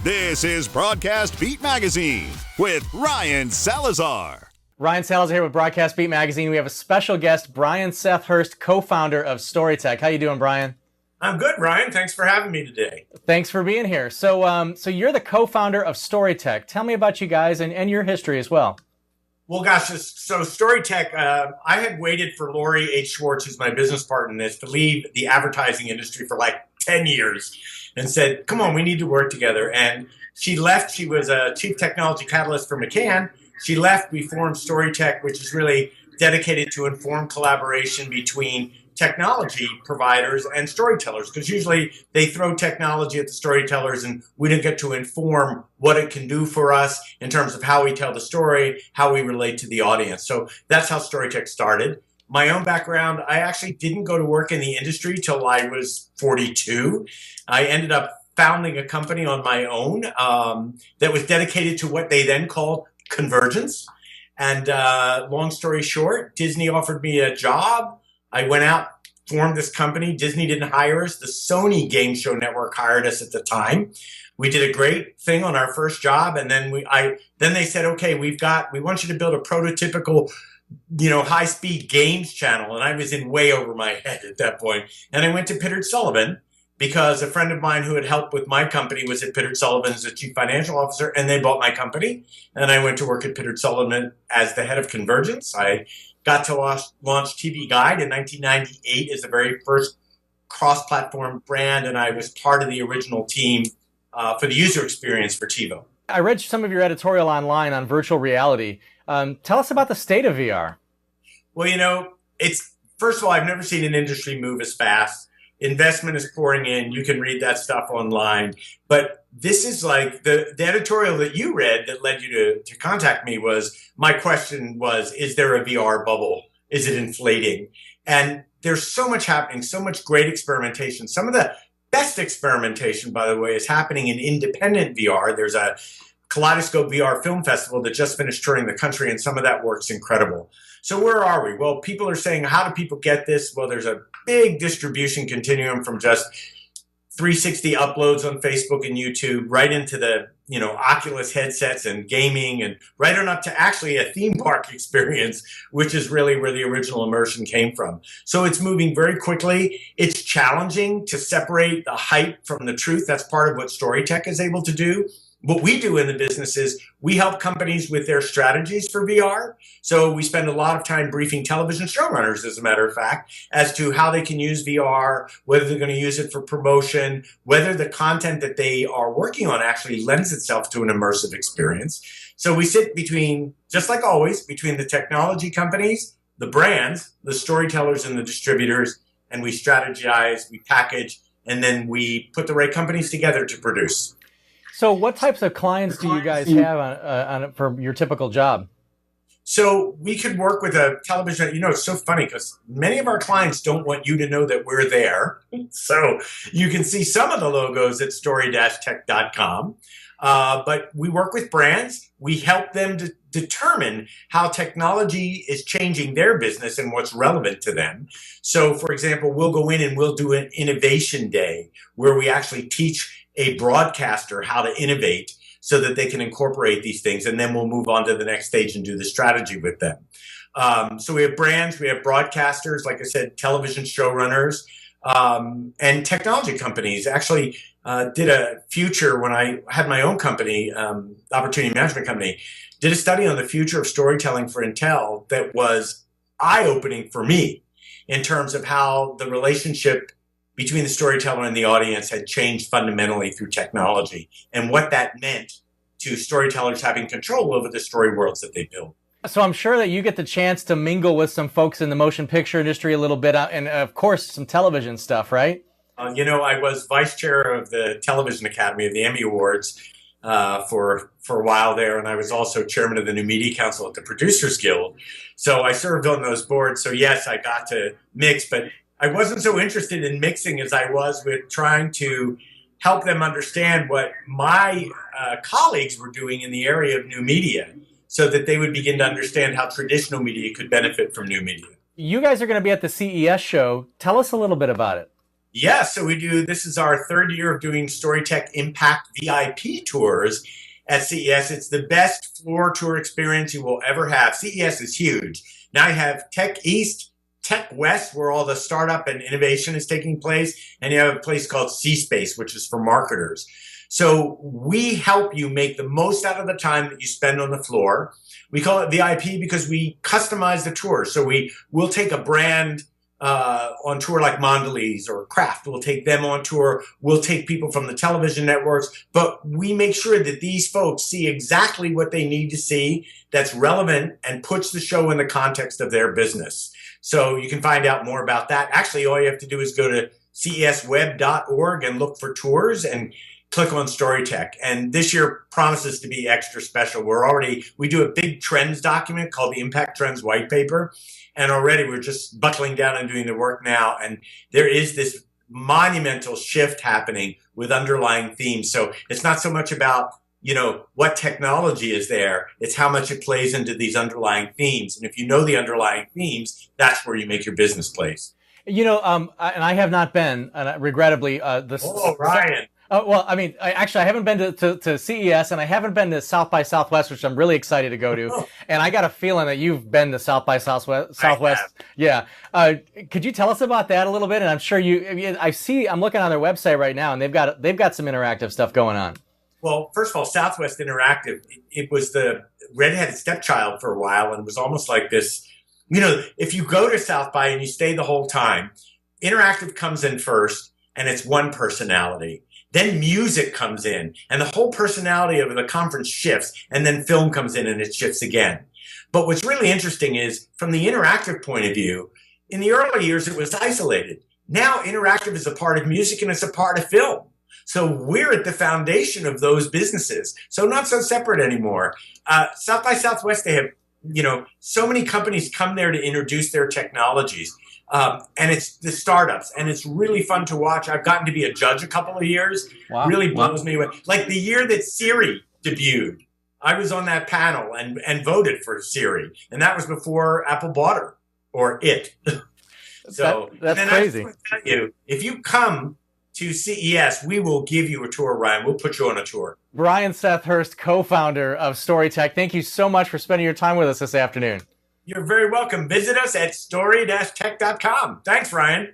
This is Broadcast Beat Magazine with Ryan Salazar. Ryan Salazar here with Broadcast Beat Magazine. We have a special guest, Brian Seth Hurst, co-founder of StoryTech. How you doing, Brian? I'm good, Ryan. Thanks for having me today. Thanks for being here. So you're the co-founder of StoryTech. Tell me about you guys and your history as well. Well, gosh, so StoryTech, I had waited for Lori H. Schwartz, who's my business partner in this, to leave the advertising industry for like 10 years and said, come on, we need to work together. And she left. She was a chief technology catalyst for McCann. She left. We formed StoryTech, which is really dedicated to inform collaboration between technology providers and storytellers, because usually they throw technology at the storytellers and we don't get to inform what it can do for us in terms of how we tell the story, how we relate to the audience. So that's how StoryTech started. My own background, I actually didn't go to work in the industry till I was 42. I ended up founding a company on my own that was dedicated to what they then called convergence. And long story short, Disney offered me a job. I went out, formed this company. Disney didn't hire us. The Sony Game Show Network hired us at the time. We did a great thing on our first job, and then they said, "Okay, we want you to build a prototypical, high-speed games channel." And I was in way over my head at that point. And I went to Pittard Sullivan because a friend of mine who had helped with my company was at Pittard Sullivan as the chief financial officer, and they bought my company. And I went to work at Pittard Sullivan as the head of convergence. I got to launch TV Guide in 1998 as the very first cross-platform brand, and I was part of the original team for the user experience for TiVo. I read some of your editorial online on virtual reality. Tell us about the state of VR. Well, first of all, I've never seen an industry move as fast. Investment is pouring in. You can read that stuff online. But this is like the editorial that you read that led you to contact me my question was, is there a VR bubble? Is it inflating? And there's so much happening, so much great experimentation. Some of the best experimentation, by the way, is happening in independent VR. There's a Kaleidoscope VR Film Festival that just finished touring the country, and some of that work's incredible. So where are we? Well, people are saying, how do people get this? Well, there's a big distribution continuum from just 360 uploads on Facebook and YouTube right into the, Oculus headsets and gaming, and right on up to actually a theme park experience, which is really where the original immersion came from. So it's moving very quickly. It's challenging to separate the hype from the truth. That's part of what StoryTech is able to do. What we do in the business is we help companies with their strategies for VR. So we spend a lot of time briefing television showrunners, as a matter of fact, as to how they can use VR, whether they're going to use it for promotion, whether the content that they are working on actually lends itself to an immersive experience. So we sit just like always, between the technology companies, the brands, the storytellers, and the distributors, and we strategize, we package, and then we put the right companies together to produce. So what types of clients do you guys have for your typical job? So we could work with a television. It's so funny because many of our clients don't want you to know that we're there. So you can see some of the logos at story-tech.com. But we work with brands. We help them to determine how technology is changing their business and what's relevant to them. So, for example, we'll go in and we'll do an innovation day where we actually teach a broadcaster how to innovate so that they can incorporate these things, and then we'll move on to the next stage and do the strategy with them. So we have brands, we have broadcasters, like I said, television showrunners, and technology companies. Actually did a future when I had my own company, opportunity management company, did a study on the future of storytelling for Intel that was eye-opening for me in terms of how the relationship between the storyteller and the audience had changed fundamentally through technology, and what that meant to storytellers having control over the story worlds that they build. So I'm sure that you get the chance to mingle with some folks in the motion picture industry a little bit, and of course some television stuff, right? I was vice chair of the Television Academy of the Emmy Awards for a while there, and I was also chairman of the New Media Council at the Producers Guild. So I served on those boards. So yes, I got to mix, but I wasn't so interested in mixing as I was with trying to help them understand what my colleagues were doing in the area of new media so that they would begin to understand how traditional media could benefit from new media. You guys are going to be at the CES show. Tell us a little bit about it. Yeah, so this is our third year of doing StoryTech Impact VIP tours at CES. It's the best floor tour experience you will ever have. CES is huge. Now you have Tech East, Tech West, where all the startup and innovation is taking place, and you have a place called C-Space, which is for marketers. So we help you make the most out of the time that you spend on the floor. We call it VIP because we customize the tour. So we'll take a brand on tour like Mondelez or Kraft. We'll take them on tour. We'll take people from the television networks, but we make sure that these folks see exactly what they need to see that's relevant and puts the show in the context of their business. So you can find out more about that. Actually, all you have to do is go to cesweb.org and look for tours and click on StoryTech. And this year promises to be extra special. We do a big trends document called the Impact Trends White Paper. And already we're just buckling down and doing the work now. And there is this monumental shift happening with underlying themes. So it's not so much about, what technology is there. It's how much it plays into these underlying themes. And if you know the underlying themes, that's where you make your business plays. And I have not been, regrettably, Ryan. Oh, well, I mean, I haven't been to CES, and I haven't been to South by Southwest, which I'm really excited to go to. And I got a feeling that you've been to South by Southwest. Yeah. Could you tell us about that a little bit? And I'm sure I'm looking on their website right now, and they've got some interactive stuff going on. Well, first of all, Southwest Interactive, it was the redheaded stepchild for a while, and it was almost like this, if you go to South by and you stay the whole time, interactive comes in first, and it's one personality. Then music comes in, and the whole personality of the conference shifts, and then film comes in and it shifts again. But what's really interesting is, from the interactive point of view, in the early years it was isolated. Now interactive is a part of music and it's a part of film. So we're at the foundation of those businesses. So not so separate anymore. South by Southwest, they have, so many companies come there to introduce their technologies. And it's the startups, and it's really fun to watch. I've gotten to be a judge a couple of years. Wow. Really blows me away. Like the year that Siri debuted, I was on that panel and voted for Siri. And that was before Apple bought her, or it. So that's crazy. If you come to CES, we will give you a tour, Ryan. We'll put you on a tour. Ryan Seth Hurst, co-founder of StoryTech. Thank you so much for spending your time with us this afternoon. You're very welcome. Visit us at story-tech.com. Thanks, Ryan.